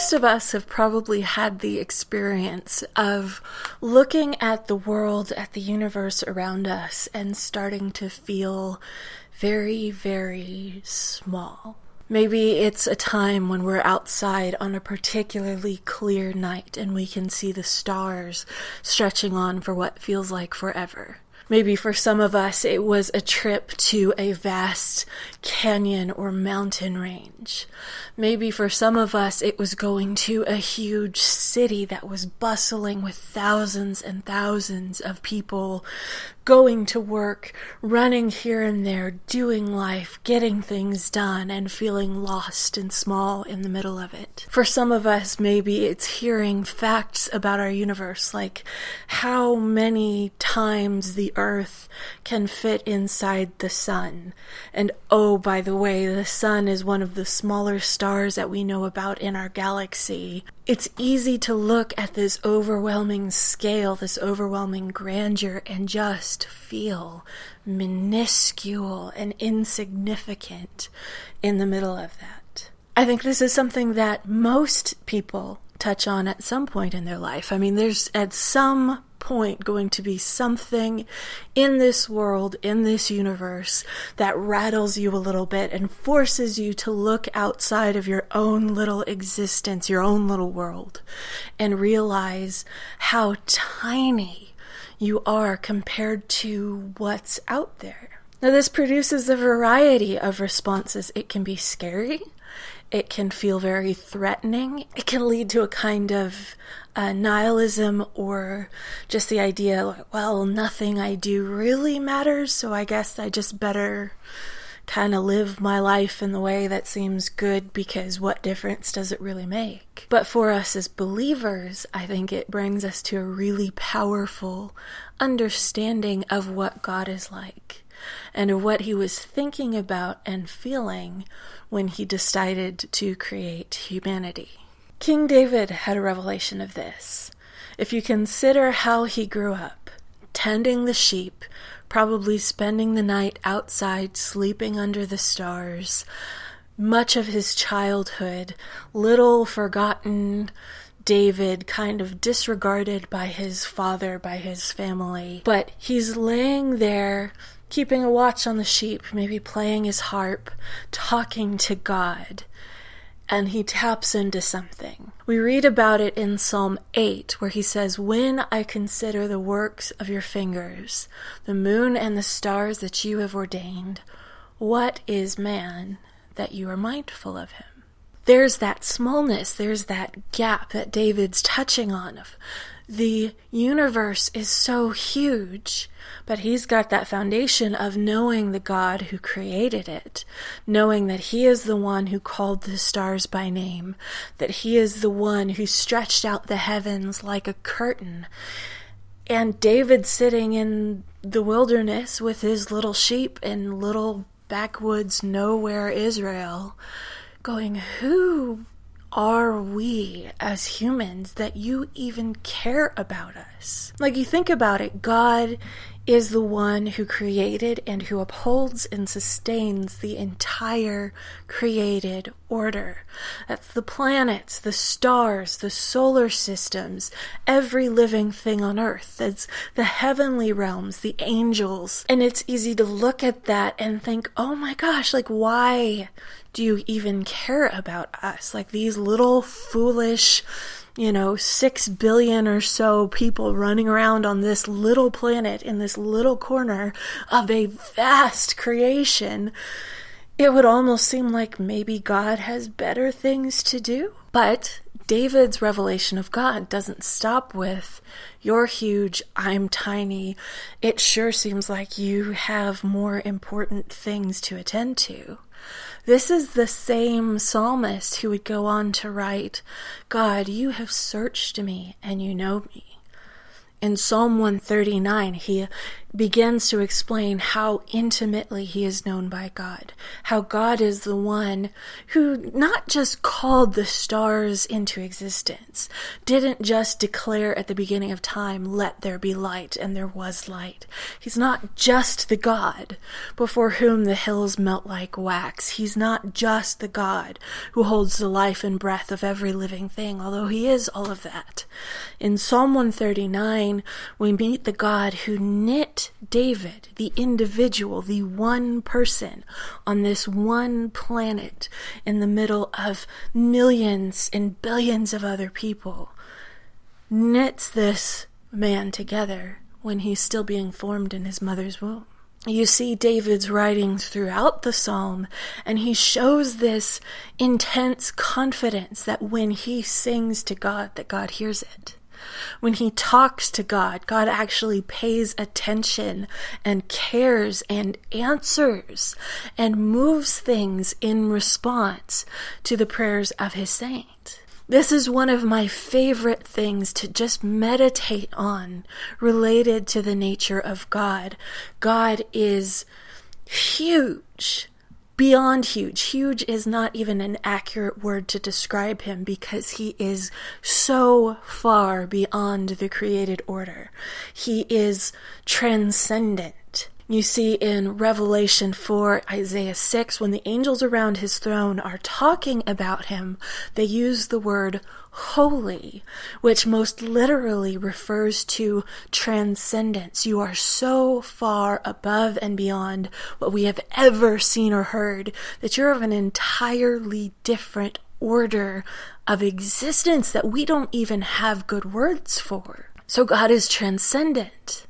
Most of us have probably had the experience of looking at the world, at the universe around us, and starting to feel very, very small. Maybe it's a time when we're outside on a particularly clear night and we can see the stars stretching on for what feels like forever. Maybe for some of us it was a trip to a vast canyon or mountain range. Maybe for some of us it was going to a huge city that was bustling with thousands and thousands of people going to work, running here and there, doing life, getting things done, and feeling lost and small in the middle of it. For some of us, maybe it's hearing facts about our universe, like how many times the Earth can fit inside the sun. And oh, by the way, the sun is one of the smaller stars that we know about in our galaxy. It's easy to look at this overwhelming scale, this overwhelming grandeur, and just feel minuscule and insignificant in the middle of that. I think this is something that most people touch on at some point in their life. I mean, there's at some point going to be something in this world, in this universe, that rattles you a little bit and forces you to look outside of your own little existence, your own little world, and realize how tiny you are compared to what's out there. Now, this produces a variety of responses. It can be scary. It can feel very threatening. It can lead to a kind of nihilism, or just the idea, like, well, nothing I do really matters, so I guess I just better kind of live my life in the way that seems good, because what difference does it really make? But for us as believers, I think it brings us to a really powerful understanding of what God is like, and of what he was thinking about and feeling when he decided to create humanity. King David had a revelation of this. If you consider how he grew up, tending the sheep, probably spending the night outside, sleeping under the stars, much of his childhood, little forgotten David, kind of disregarded by his father, by his family, but he's laying there keeping a watch on the sheep, maybe playing his harp, talking to God, and he taps into something. We read about it in Psalm 8, where he says, "When I consider the works of your fingers, the moon and the stars that you have ordained, what is man that you are mindful of him?" There's that smallness, there's that gap that David's touching on of the universe is so huge, but he's got that foundation of knowing the God who created it, knowing that he is the one who called the stars by name, that he is the one who stretched out the heavens like a curtain. And David sitting in the wilderness with his little sheep in little backwoods nowhere Israel, going, who are we as humans that you even care about us? Like, you think about it, God is the one who created and who upholds and sustains the entire created order. That's the planets, the stars, the solar systems, every living thing on earth. That's the heavenly realms, the angels. And it's easy to look at that and think, oh my gosh, like, why do you even care about us? Like, these little foolish 6 billion or so people running around on this little planet in this little corner of a vast creation. It would almost seem like maybe God has better things to do. But David's revelation of God doesn't stop with, you're huge, I'm tiny. It sure seems like you have more important things to attend to. This is the same psalmist who would go on to write, God, you have searched me and you know me. In Psalm 139, he begins to explain how intimately he is known by God, how God is the one who not just called the stars into existence, didn't just declare at the beginning of time, let there be light, and there was light. He's not just the God before whom the hills melt like wax. He's not just the God who holds the life and breath of every living thing, although he is all of that. In Psalm 139, we meet the God who knit David, the individual, the one person on this one planet in the middle of millions and billions of other people, knits this man together when he's still being formed in his mother's womb. You see David's writings throughout the psalm, and he shows this intense confidence that when he sings to God, that God hears it. When he talks to God, God actually pays attention and cares and answers and moves things in response to the prayers of his saint. This is one of my favorite things to just meditate on related to the nature of God. God is huge. Beyond huge. Huge is not even an accurate word to describe him because he is so far beyond the created order. He is transcendent. You see in Revelation 4, Isaiah 6, when the angels around his throne are talking about him, they use the word holy, which most literally refers to transcendence. You are so far above and beyond what we have ever seen or heard that you're of an entirely different order of existence that we don't even have good words for. So God is transcendent.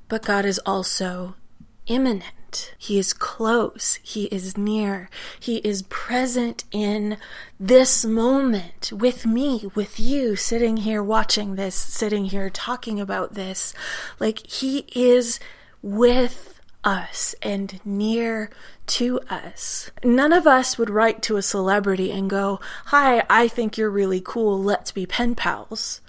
But God is also immanent. He is close. He is near. He is present in this moment with me, with you, sitting here watching this, sitting here talking about this. Like he is with us and near to us. None of us would write to a celebrity and go, "Hi, I think you're really cool. Let's be pen pals."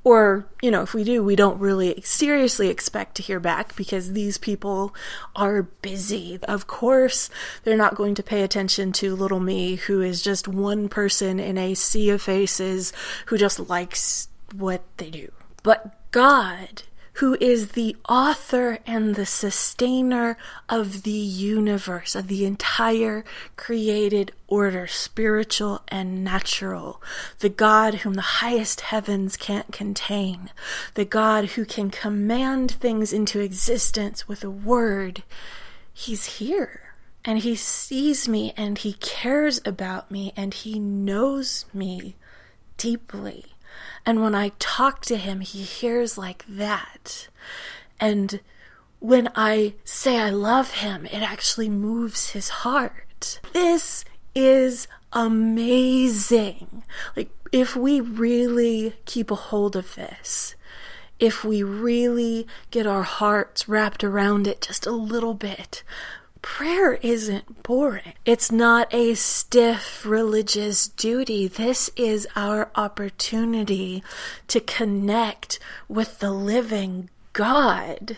Or, if we do, we don't really seriously expect to hear back because these people are busy. Of course, they're not going to pay attention to little me, who is just one person in a sea of faces who just likes what they do. But God, who is the author and the sustainer of the universe, of the entire created order, spiritual and natural, the God whom the highest heavens can't contain, the God who can command things into existence with a word, he's here. And he sees me and he cares about me and he knows me deeply. And when I talk to him, he hears like that. And when I say I love him, it actually moves his heart. This is amazing. Like, if we really keep a hold of this, if we really get our hearts wrapped around it just a little bit, prayer isn't boring. It's not a stiff religious duty. This is our opportunity to connect with the living God,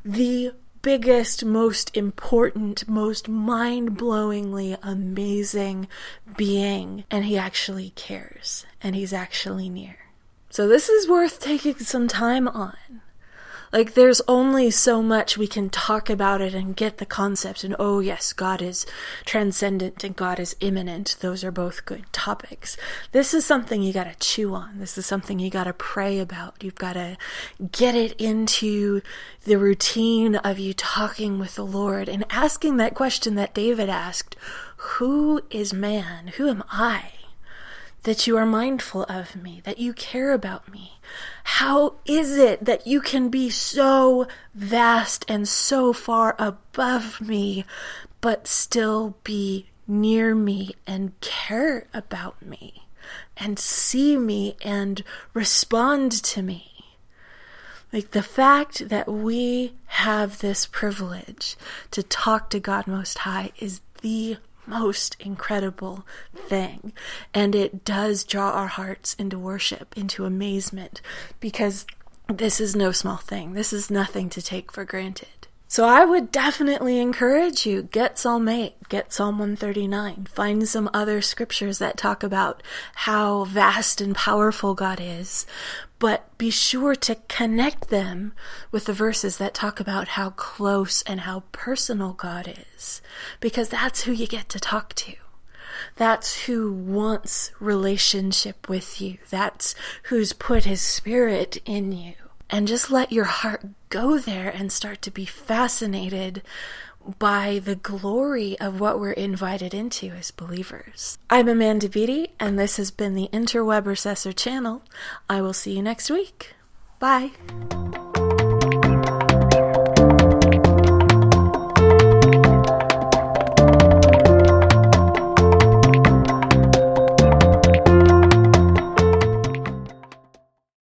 the biggest, most important, most mind-blowingly amazing being. And he actually cares, and he's actually near. So this is worth taking some time on. Like, there's only so much we can talk about it and get the concept. And, oh yes, God is transcendent and God is immanent. Those are both good topics. This is something you gotta chew on. This is something you gotta pray about. You've gotta get it into the routine of you talking with the Lord and asking that question that David asked, who is man? Who am I? That you are mindful of me, that you care about me. How is it that you can be so vast and so far above me, but still be near me and care about me and see me and respond to me? Like, the fact that we have this privilege to talk to God Most High is the most incredible thing, and it does draw our hearts into worship, into amazement, because This is no small thing. This is nothing to take for granted. So I would definitely encourage you, get Psalm 8, get Psalm 139, find some other scriptures that talk about how vast and powerful God is, but be sure to connect them with the verses that talk about how close and how personal God is, because that's who you get to talk to. That's who wants relationship with you. That's who's put his spirit in you. And just let your heart go there and start to be fascinated by the glory of what we're invited into as believers. I'm Amanda Beatty, and this has been the Interwebercessor channel. I will see you next week. Bye.